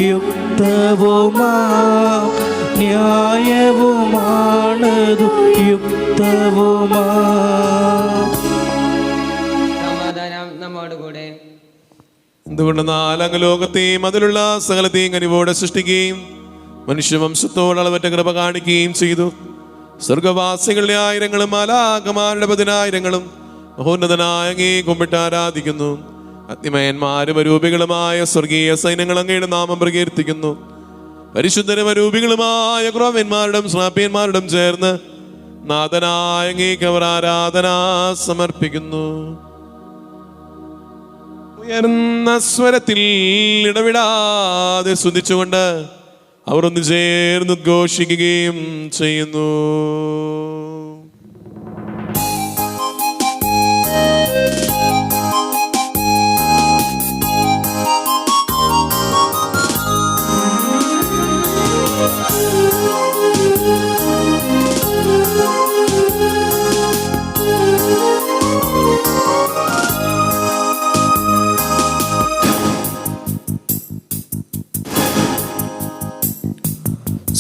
യുക്തവുമാ, ന്യായവുമാണതു യുക്തവുമാ. സമാധാനം നമ്മോടുകൂടെ. എന്തുകൊണ്ടെന്നാൽ അങ്ങ് ലോകത്തെയും അതിലുള്ള സകലത്തെയും കനിവോടെ സൃഷ്ടിക്കുകയും മനുഷ്യവംശത്തോട് അളവറ്റ കൃപ കാണിക്കുകയും ചെയ്തു. സ്വർഗവാസികളുടെ ആയിരങ്ങളും മാലാഖമാരുടെ 10,000ങ്ങളും മഹോന്നതനായ അങ്ങേ കുമ്പിട്ട് ആരാധിക്കുന്നു. അഗ്നിമയന്മാരും അരൂപികളുമായ സ്വർഗീയ സൈന്യങ്ങൾ അങ്ങയുടെ നാമം പ്രകീർത്തിക്കുന്നു. പരിശുദ്ധരും അരൂപികളുമായ ക്രോവ്യന്മാരുടെ ശ്രാപ്യന്മാരുടെ ചേർന്ന് നാഥനായ അങ്ങേക്ക് അവർ ആരാധന സമർപ്പിക്കുന്നു. ഉയർന്ന സ്വരത്തിൽ ഇടവിടാതെ സ്തുതിച്ചുകൊണ്ട് അവർ ഒന്ന് ചേർന്ന് ഉദ്ഘോഷിക്കുകയും ചെയ്യുന്നു.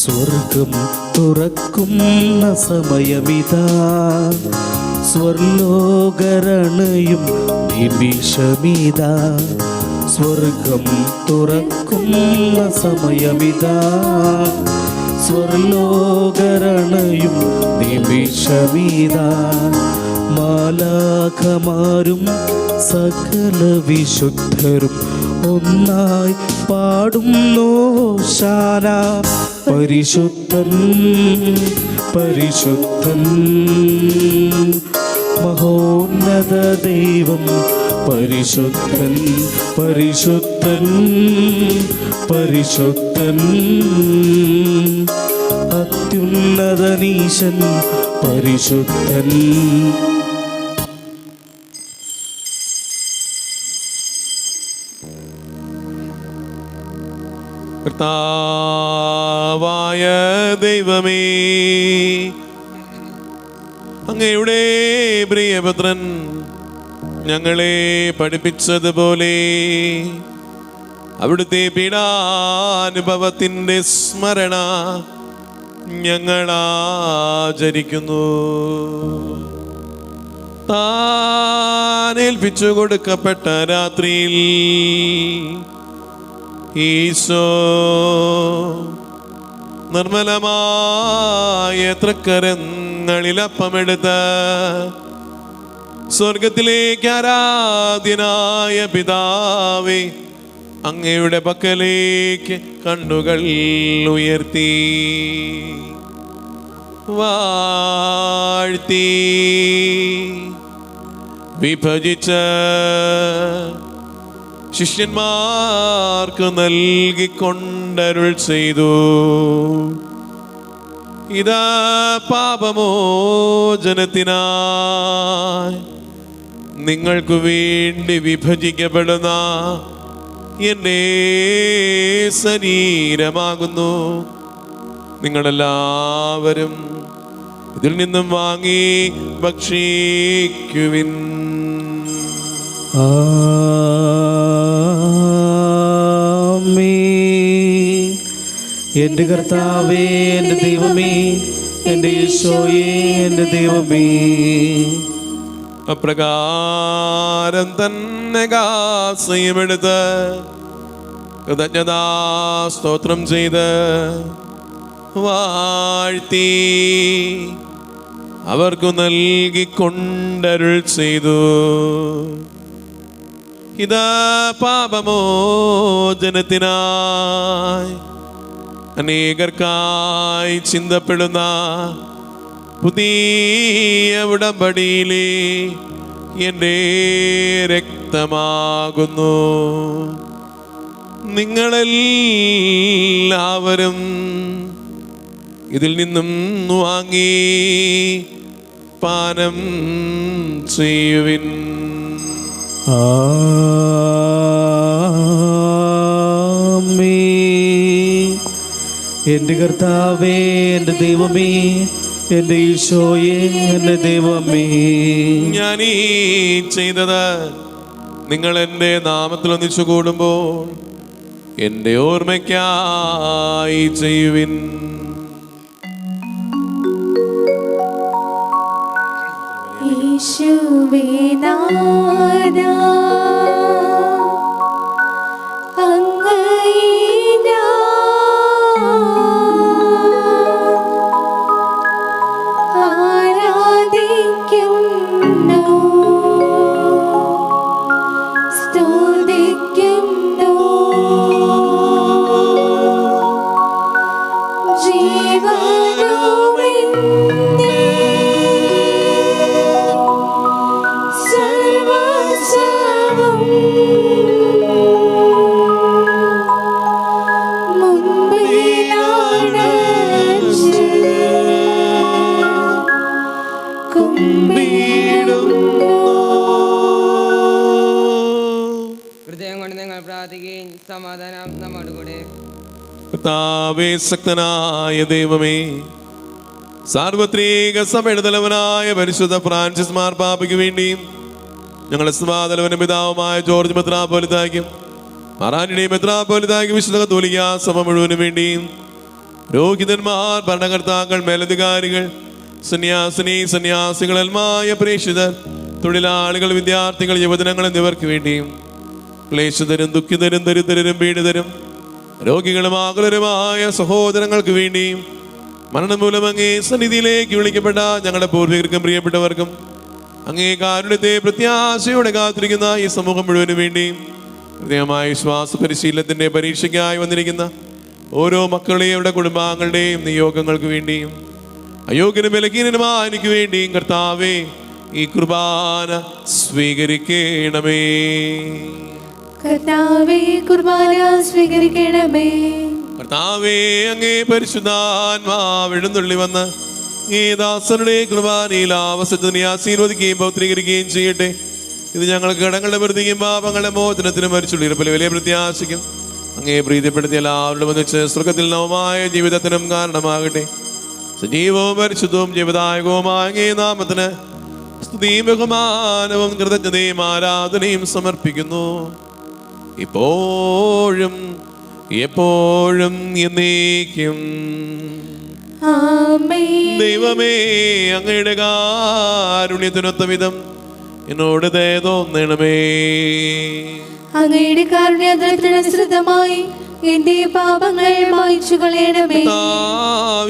സ്വർഗം തുറക്കുന്ന സമയമിതാ, സ്വർലോകരണയും നിമിഷമിതാ. സ്വർഗം തുറക്കുന്ന സമയമിതാ, സ്വർലോകരണയും നിമിഷമിതാ. മാലാഖമാരും സകല വിശുദ്ധരും ഒന്നായി പാടുന്നു ശാന പരിശുദ്ധൻ പരിശുദ്ധൻ മഹോന്നത ദൈവം പരിശുദ്ധൻ പരിശുദ്ധൻ പരിശുദ്ധൻ അത്യുന്നതനീശൻ പരിശുദ്ധൻ. കർത്താവായ ദൈവമേ, അങ്ങയുടെ പ്രിയപുത്രൻ ഞങ്ങളെ പഠിപ്പിച്ചതുപോലെ അവിടുത്തെ പീഡാനുഭവത്തിൻ്റെ സ്മരണ ഞങ്ങൾ ആചരിക്കുന്നു. താൻ ഏൽപ്പിച്ചു കൊടുക്കപ്പെട്ട രാത്രിയിൽ ഈശോ നിർമ്മലമായ തൃക്കരങ്ങളിൽ അപ്പമെടുത്ത് സ്വർഗത്തിലേക്ക് ആരാധ്യനായ പിതാവേ, അങ്ങയുടെ പക്കലേക്ക് കണ്ണുകൾ ഉയർത്തി വാഴ്ത്തി വിഭജിച്ച് ശിഷ്യന്മാർക്ക് നൽകിക്കൊണ്ടരുൾ ചെയ്തു. ഇതാ പാപമോചനത്തിനായി നിങ്ങൾക്ക് വേണ്ടി വിഭജിക്കപ്പെടുന്ന എൻ്റെ ശരീരമാകുന്നു. നിങ്ങളെല്ലാവരും ഇതിൽ നിന്നും വാങ്ങി ഭക്ഷിക്കുവിൻ. ആമേൻ. എൻ്റെ കർത്താവേ, എൻ്റെ ദൈവമേ, എൻ്റെ ഈശോയേ, എൻ്റെ ദൈവമേ. അപ്രകാരം തന്നെ കാസയുമെടുത്ത് കൃതജ്ഞതാ സ്തോത്രം ചെയ്ത് വാഴ്ത്തി അവർക്കു നൽകിക്കൊണ്ടരുൾ ചെയ്തു. ഇതാ പാപമോചനത്തിനായി അനേകർക്കായി ചിന്തപ്പെടുന്ന പുതിയ ഉടമ്പടിയിലെ എൻ്റെ രക്തമാകുന്നു. നിങ്ങളെല്ലാവരും ഇതിൽ നിന്നും വാങ്ങി പാനം ചെയ്യുവിൻ. ആമേൻ. എൻ്റെ കർത്താവേ, എൻ്റെ ദൈവമേ, എൻ്റെ ഈശോയേ, എൻ്റെ ദൈവമേ. ഞാൻ ഈ ചെയ്തത് നിങ്ങൾ എൻ്റെ നാമത്തിൽ ഒന്നിച്ചു കൂടുമ്പോൾ എൻ്റെ ഓർമ്മയ്ക്കായി ചെയ്യുവിൻ. യേശുവേ നാഥാ, അങ്ങയെ ഞാൻ ആരാധിക്കുന്നു, സ്തുതിക്കുന്നു. ജീവനുമെന്നെ സർവസ്വവും മുൻപിലണച്ച് കുമ്പിടുന്നു. ഹൃദയം കൊണ്ട് നിങ്ങൾ പ്രാർത്ഥിക്കുകയും സമാധാനം നമ്മോട് കൂടെ. കർത്താവേ, ശക്തനായ ദൈവമേ, സാർവത്രിക സഭയുടെ തലവനായ പരിശുദ്ധ ഫ്രാൻസിസ് മാർപ്പാപ്പയ്ക്ക് വേണ്ടിയും ഞങ്ങളുടെ സഭാതലവനും പിതാവുമായ ജോർജ് മെത്രാപ്പോലിത്തായ്ക്കും മറാനിയുടെയും മെത്രാപ്പോലിത്തായ്ക്കും വിശുദ്ധ കത്തോലിക്ക സഭ മുഴുവനും വേണ്ടിയും പുരോഹിതന്മാർ, ഭരണകർത്താക്കൾ, മേലധികാരികൾ, സന്യാസികളെല്ലാമായ പ്രേക്ഷിതർ, തൊഴിലാളികൾ, വിദ്യാർത്ഥികൾ, യുവജനങ്ങൾ എന്നിവർക്ക് വേണ്ടിയും ക്ലേശിതരും ദുഃഖിതരും ദരിദ്രരും പീഡിതരും രോഗികളും ആകുലരുമായ സഹോദരങ്ങൾക്ക് വേണ്ടിയും മരണം മൂലം അങ്ങേ സന്നിധിയിലേക്ക് വിളിക്കപ്പെട്ട ഞങ്ങളുടെ പൂർവികർക്കും പ്രിയപ്പെട്ടവർക്കും അങ്ങേ കാരുണ്യത്തെ പ്രത്യാശയോടെ കാത്തിരിക്കുന്ന ഈ സമൂഹം മുഴുവനും വേണ്ടിയും ഹൃദയമായ വിശ്വാസ പരിശീലനത്തിന്റെ പരീക്ഷയ്ക്കായി വന്നിരിക്കുന്ന ഓരോ മക്കളെയും അവരുടെ കുടുംബാംഗങ്ങളുടെയും നിയോഗങ്ങൾക്ക് വേണ്ടിയും അയോഗ്യനും ബലഹീനനുമായ എനിക്ക് വേണ്ടിയും കർത്താവേ ഈ കുർബാന സ്വീകരിക്കണമേ. കർത്താവേ കുർബാന സ്വീകരിക്കണമേ. കർത്താവേ അങ്ങേ പരിശുദ്ധാത്മാവെഴുന്നള്ളി വന്ന് ഈ ദാസരുടെ കുർബാനയിൽ ആവസത്തിനെ ആശീർവദിക്കുകയും പൗത്രീകരിക്കുകയും ചെയ്യട്ടെ. ഇത് ഞങ്ങൾക്ക് കടങ്ങളുടെ വെറുതെയും പാപങ്ങളുടെ മോചനത്തിനും മരിച്ചുള്ളിരപ്പിലെ വലിയ പ്രത്യാശിക്കും അങ്ങേ പ്രീതിപ്പെടുത്തിയ എല്ലാവരുടെ ഒന്നിച്ച് സ്വർഗത്തിൽ നവമായ ജീവിതത്തിനും കാരണമാകട്ടെ. സജീവവും പരിശുദ്ധവും ജീവദായകവുമായ അങ്ങേ നാമത്തിന് സ്തുതിയും ബഹുമാനവും കൃതജ്ഞതയും ആരാധനയും സമർപ്പിക്കുന്നു, ഇപ്പോഴും എപ്പോഴും എന്നേക്കും. ആമേൻ. ദൈവമേ, അങ്ങയുടെ കാരുണ്യത്തിനൊത്ത വിധം എന്നോട് ദയ തോന്നണമേ. അങ്ങയുടെ കാരുണ്യത്തിനനുസൃതമായി എന്റെ പാപങ്ങൾ മായ്ച്ചു കളയണമേ.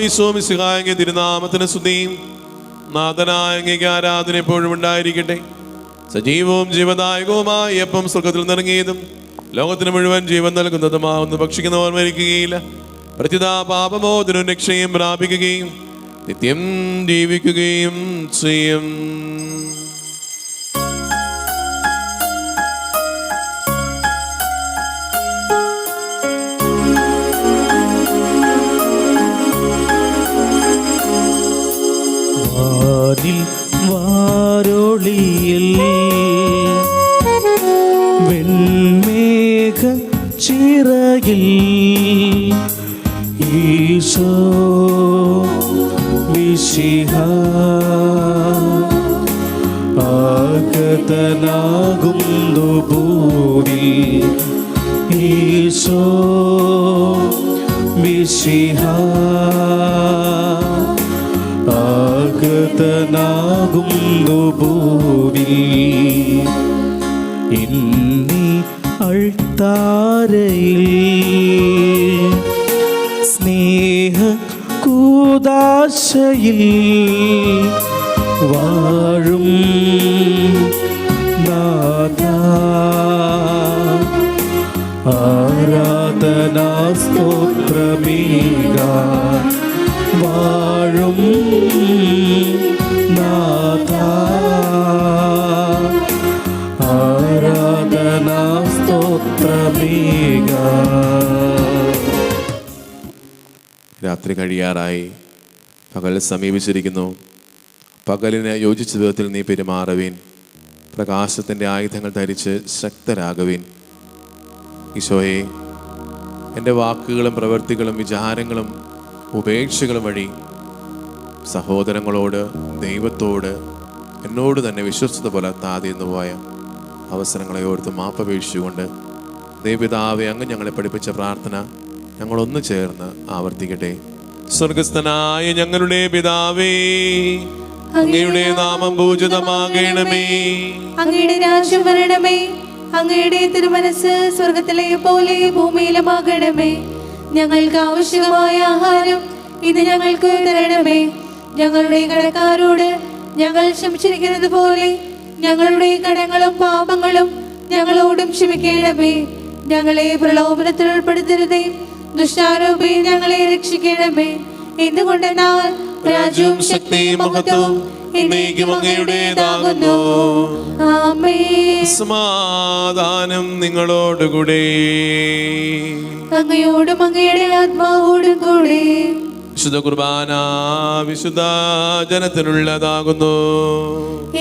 വിശ്വമിശിഹായ തിരുനാമത്തിന് സ്തുതിയും നാഥനായ അങ്ങേക്ക് ആരാധന എപ്പോഴും ഉണ്ടായിരിക്കട്ടെ. സജീവവും ജീവദായകവുമായ അപ്പം സ്വർഗത്തിൽ നിറങ്ങിയതും ലോകത്തിന് മുഴുവൻ ജീവൻ നൽകുന്നതുമാവുന്ന ഭക്ഷിക്കുന്നവർ മരിക്കുകയില്ല. പ്രത്യുത പാപമോചനവും രക്ഷയും പ്രാപിക്കുകയും നിത്യം ജീവിക്കുകയും ചെയ്യും. വാനിൽ വാരോളിയിൽ വെൺമേഘ ചിറകിൽ ഈശോ മിശിഹ ആഗതനാകുന്നു ഭൂവിൽ. ഈശോ മിശിഹ ആഗതനാകുന്നു ഭൂവിൽ. ഇന്നി അൾത്താരയിൽ സ്നേഹ കൂദാശയിൽ വാഴും നാഥ ആരാധനാ സ്തോത്രമേക വാഴും നാഥ ആരാധനാ സ്തോത്രമേക. രാത്രി കഴിയാറായി, പകൽ സമീപിച്ചിരിക്കുന്നു. പകലിന് യോജിച്ച വിധത്തിൽ നീ പെരുമാറുവീൻ. പ്രകാശത്തിൻ്റെ ആയുധങ്ങൾ ധരിച്ച് ശക്തരാകുവീൻ. ഈശോയെ, എൻ്റെ വാക്കുകളും പ്രവൃത്തികളും വിചാരങ്ങളും ഉപേക്ഷകളും വഴി സഹോദരങ്ങളോട്, ദൈവത്തോട്, എന്നോട് തന്നെ വിശ്വസ്തത പുലർത്താതെ എന്ന് പോയ അവസരങ്ങളെ ഓർത്ത് മാപ്പപേക്ഷിച്ചുകൊണ്ട് ദൈവപിതാവേ, അങ്ങ് ഞങ്ങളെ പഠിപ്പിച്ച പ്രാർത്ഥന ഞങ്ങളൊന്നു ചേർന്ന് ആവർത്തിക്കട്ടെ. സ്വർഗസ്ഥനായ ഞങ്ങളുടെ പിതാവേ, അങ്ങയുടെ നാമം പൂജിതമാകണമേ. അങ്ങയുടെ രാജ്യം വരണമേ. അങ്ങയുടെ തിരുമനസ് സ്വർഗത്തിലെ പോലെ ഭൂമിയിലുമാകണമേ. ഞങ്ങൾക്ക് ആവശ്യമായ ആഹാരം ഇന്ന് ഞങ്ങൾക്ക് തരണമേ. ഞങ്ങളുടെ കടക്കാരോട് ഞങ്ങൾ ക്ഷമിച്ചിരിക്കുന്നത് പോലെ ഞങ്ങളുടെ കടങ്ങളും പാപങ്ങളും ഞങ്ങളോടും ക്ഷമിക്കണമേ. ഞങ്ങളെ പ്രലോഭനത്തിൽ ഉൾപ്പെടുത്തരുതേ, ദുഷ്ടാരൂപി ഞങ്ങളെ രക്ഷിക്കണമേ. എന്തുകൊണ്ടെന്നാൽ രാജ്യവും ശക്തിയും മഹത്വവും എന്നേക്കും അങ്ങയുടേതാകുന്നു. ആമേൻ. സമാധാനം നിങ്ങളോടുകൂടെ. അങ്ങയോടും അങ്ങയുടെ ആത്മാവോടും കൂടെ. വിശുദ്ധ കുർബാന വിശുദ്ധ ജനത്തിനുള്ളതാകുന്നു.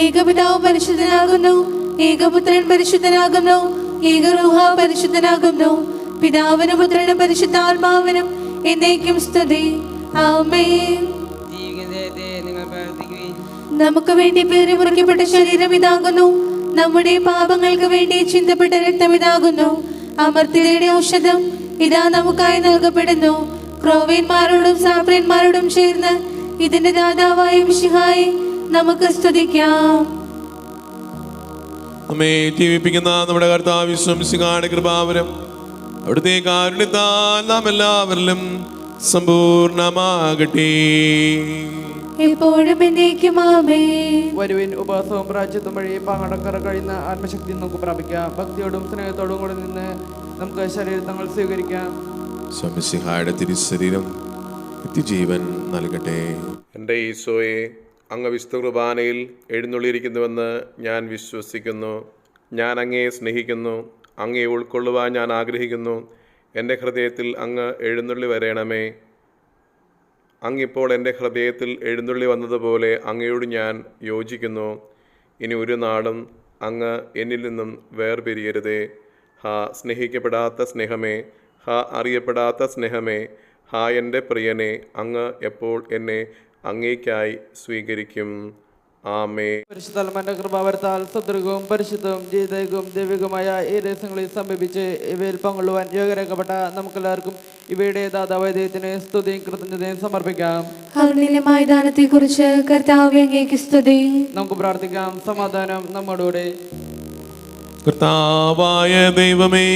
ഏകപിതാവ് പരിശുദ്ധനാകുന്നു, ഏകപുത്രൻ പരിശുദ്ധനാകുന്നു, ഏകരൂഹ പരിശുദ്ധനാകുന്നു. പിതാവിനും പുത്രനും പരിശുദ്ധാത്മാവിനും എന്നേക്കും സ്തുതി. ആമേൻ. ജീവിക്കുന്നതേ നിങ്ങൾ പ്രാർത്ഥിക്കുവിൻ. നമുക്ക് വേണ്ടി പേറി മുറിക്കപ്പെട്ട ശരീരം ഇതാകുന്നു. നമ്മുടെ പാപങ്ങൾക്ക് വേണ്ടി ചിന്തപ്പെട്ട രക്തം ഇതാകുന്നു. അമർത്യതയുടെ ഔഷധം ഇതാ നമുക്കായി നൽകപ്പെടുന്നു. ക്രോവേന്മാരോടും സാപ്രന്മാരോടും ചേർന്ന് ഇതിന്റെ ദാതാവായ മിശിഹായെ നമുക്ക് സ്തുതിക്കാം. നമ്മെ ജീവിപ്പിക്കുന്ന നമ്മുടെ കർത്താവ് മിശിഹായുടെ കൃപാവരം അവിടുത്തെ കാരുണ്യത്താൽ നാം എല്ലാവരിലും സമ്പൂർണമാകട്ടെ. എപ്പോഴും എന്നേക്കും ആമേൻ. വരുവിൻ, ഉപവാസവും പ്രായശ്ചിത്തം വഴി പാങ്ങടക്കറ കഴിയുന്ന ആത്മശക്തി നമുക്ക് പ്രാപിക്കാം. ഭക്തിയോടും സ്നേഹത്തോടും കൂടെ നിന്ന് നമുക്ക് ശരീരത്തങ്ങൾ സ്വീകരിക്കാം. സ്വമിസിഹായുടെ തിരുശരീരം നിത്യജീവൻ നൽകട്ടെ. എൻ്റെ ഈശോയെ, അങ്ങ് വിശുദ്ധ കുർബാനയിൽ എഴുന്നള്ളിയിരിക്കുന്നുവെന്ന് ഞാൻ വിശ്വസിക്കുന്നു. ഞാൻ അങ്ങയെ സ്നേഹിക്കുന്നു. അങ്ങയെ ഉൾക്കൊള്ളുവാൻ ഞാൻ ആഗ്രഹിക്കുന്നു. എൻ്റെ ഹൃദയത്തിൽ അങ്ങ് എഴുന്നള്ളി വരണമേ. അങ്ങിപ്പോൾ എൻ്റെ ഹൃദയത്തിൽ എഴുന്നള്ളി വന്നതുപോലെ അങ്ങയോട് ഞാൻ യോജിക്കുന്നു. ഇനി ഒരു നാളും അങ്ങ് എന്നിൽ നിന്നും വേർപിരിയരുതേ. ഹാ സ്നേഹിക്കപ്പെടാത്ത സ്നേഹമേ, ഹാ അറിയപ്പെടാത്ത സ്നേഹമേ, ഹാ എൻ്റെ പ്രിയനെ, അങ്ങ് എപ്പോൾ എന്നെ അങ്ങേയ്ക്കായി സ്വീകരിക്കും. ആമേ. പരിശുദ്ധാത്മാവിന്റെ കൃപാവരത്താൽ സുദൃഢവും പരിശുദ്ധവും ജീവദൈകവും ദൈവികമായ ഈ രഹസ്യങ്ങളിൽ സമീപിച്ച് ഇവയിൽ പങ്കുകൊള്ളുവാൻ യോഗ്യരാക്കപ്പെട്ട നമുക്കെല്ലാവർക്കും ഇവയുടെ ദാതാവായ ദൈവത്തിന് സ്തുതിയും കൃതജ്ഞതയും സമർപ്പിക്കാം. അഗ്നിലമായ ദാനത്തെക്കുറിച്ച് കർത്താവേ അങ്ങേക്ക് സ്തുതി. നമുക്ക് പ്രാർത്ഥിക്കാം. സമാധാനം നമ്മോടുകൂടെ. കർത്താവായ ദൈവമേ,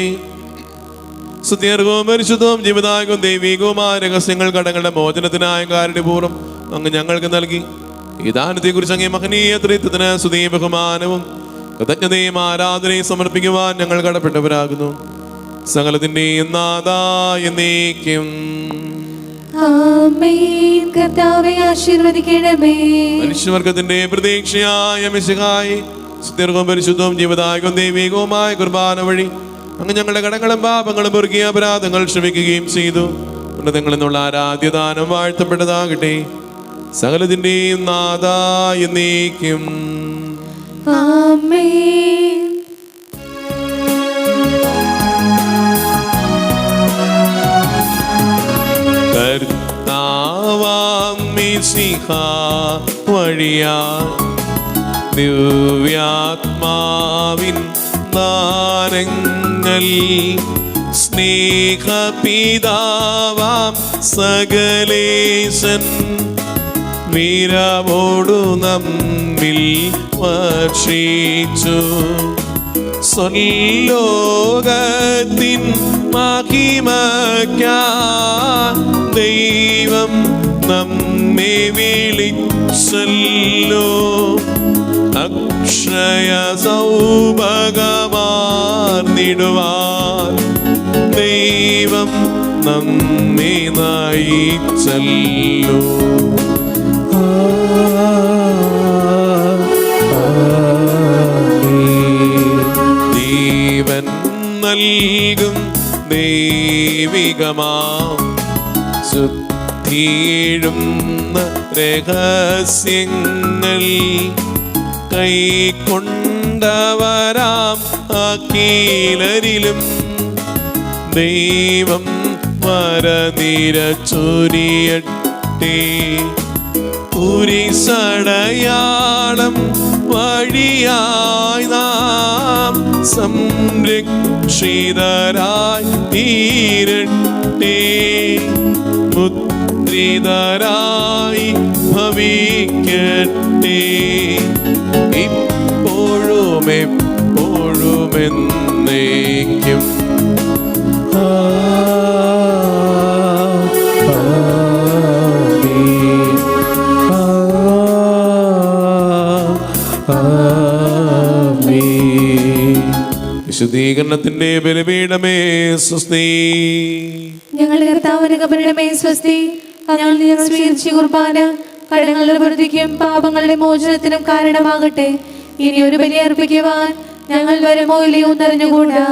സ്തുത്യർഹവും പരിശുദ്ധവും ജീവദായകവും ദൈവികവുമായ രഹസ്യങ്ങൾ കടങ്ങളുടെ മോചനത്തിനായ കാരുണ്യപൂർവ്വം അങ്ങ് ഞങ്ങൾക്ക് നൽകി. ഈ ദാനത്തെക്കുറിച്ച് അങ്ങേ മഹനീയ ത്രിത്വത്തിന് സ്തുതിയും ബഹുമാനവും കൃതജ്ഞതയും ആരാധനയും സമർപ്പിക്കുവാൻ ഞങ്ങൾ കടപ്പെട്ടവരാകുന്നു. സകലത്തിന്റെയും നാഥായ എന്നേക്കും ആമേൻ. കർത്താവേ ആശീർവദിക്കണമേ. മനുഷ്യവർഗത്തിന്റെ പ്രതീക്ഷയായ മിശിഹായി സ്തുത്യർഹവും പരിശുദ്ധവും ജീവദായകവും ദൈവികവുമായ കുർബാന വഴി അങ്ങ് ഞങ്ങളുടെ കടങ്ങളും പാപങ്ങളും പൊറുക്കിയ അപരാധങ്ങൾ ക്ഷമിക്കുകയും ചെയ്തു. ഉന്നതങ്ങളിൽ നിന്നുള്ള ആരാധ്യദാനം വാഴ്ത്തപ്പെട്ടതാകട്ടെ. സകലത്തിന്റെയും നാഥായ എന്നേക്കും ആമേൻ. കർത്താവാം മിശിഹാ വഴിയാ ദിവ്യാത്മാവിൻ ദാനങ്ങൾ സ്നേഹപിതാവാം സകലേശൻ വീരവോടു നമ്മിൽ വർഷിച്ചു. സ്വലോകത്തിൻ മഹിമയ്ക്കായി ദൈവം നമ്മെ വിളിച്ചല്ലോ. അക്ഷയ സൗഭഗമാർന്നിടുവാൻ ദൈവം നമ്മെ നയിച്ചല്ലോ. ജീവൻ നൽകും ദൈവികമാം ശുദ്ധിയിടുന്ന രഹസ്യങ്ങൾ കൈക്കൊണ്ടവരാം അഖിലരിലും ദൈവം വരനിര ചൊരിയട്ടെ. കുരിശടയാളം വഴിയായി നാം സംരക്ഷിതരായി തീരട്ടെ. മുദ്രിതരായി ഭവിക്കട്ടെ. ഇപ്പോഴും എപ്പോഴും എന്നേക്കും. വിശുദ്ധീകരണത്തിന്റെ ബലിപീഠമേ സ്വസ്തി. ഞങ്ങളുടെ കർത്താവിന്റെ കബറിടമേ സ്വസ്തി. ഞങ്ങൾ സ്വീകരിച്ച കുർബാന കടങ്ങളുടെ പ്രതിക്കും പാപങ്ങളുടെ മോചനത്തിനും കാരണമാകട്ടെ. ഇനി ഒരു ബലി അർപ്പിക്കുവാൻ ഞങ്ങൾ വരുമോ ഇല്ലയോ എന്നറിഞ്ഞുകൂടാ.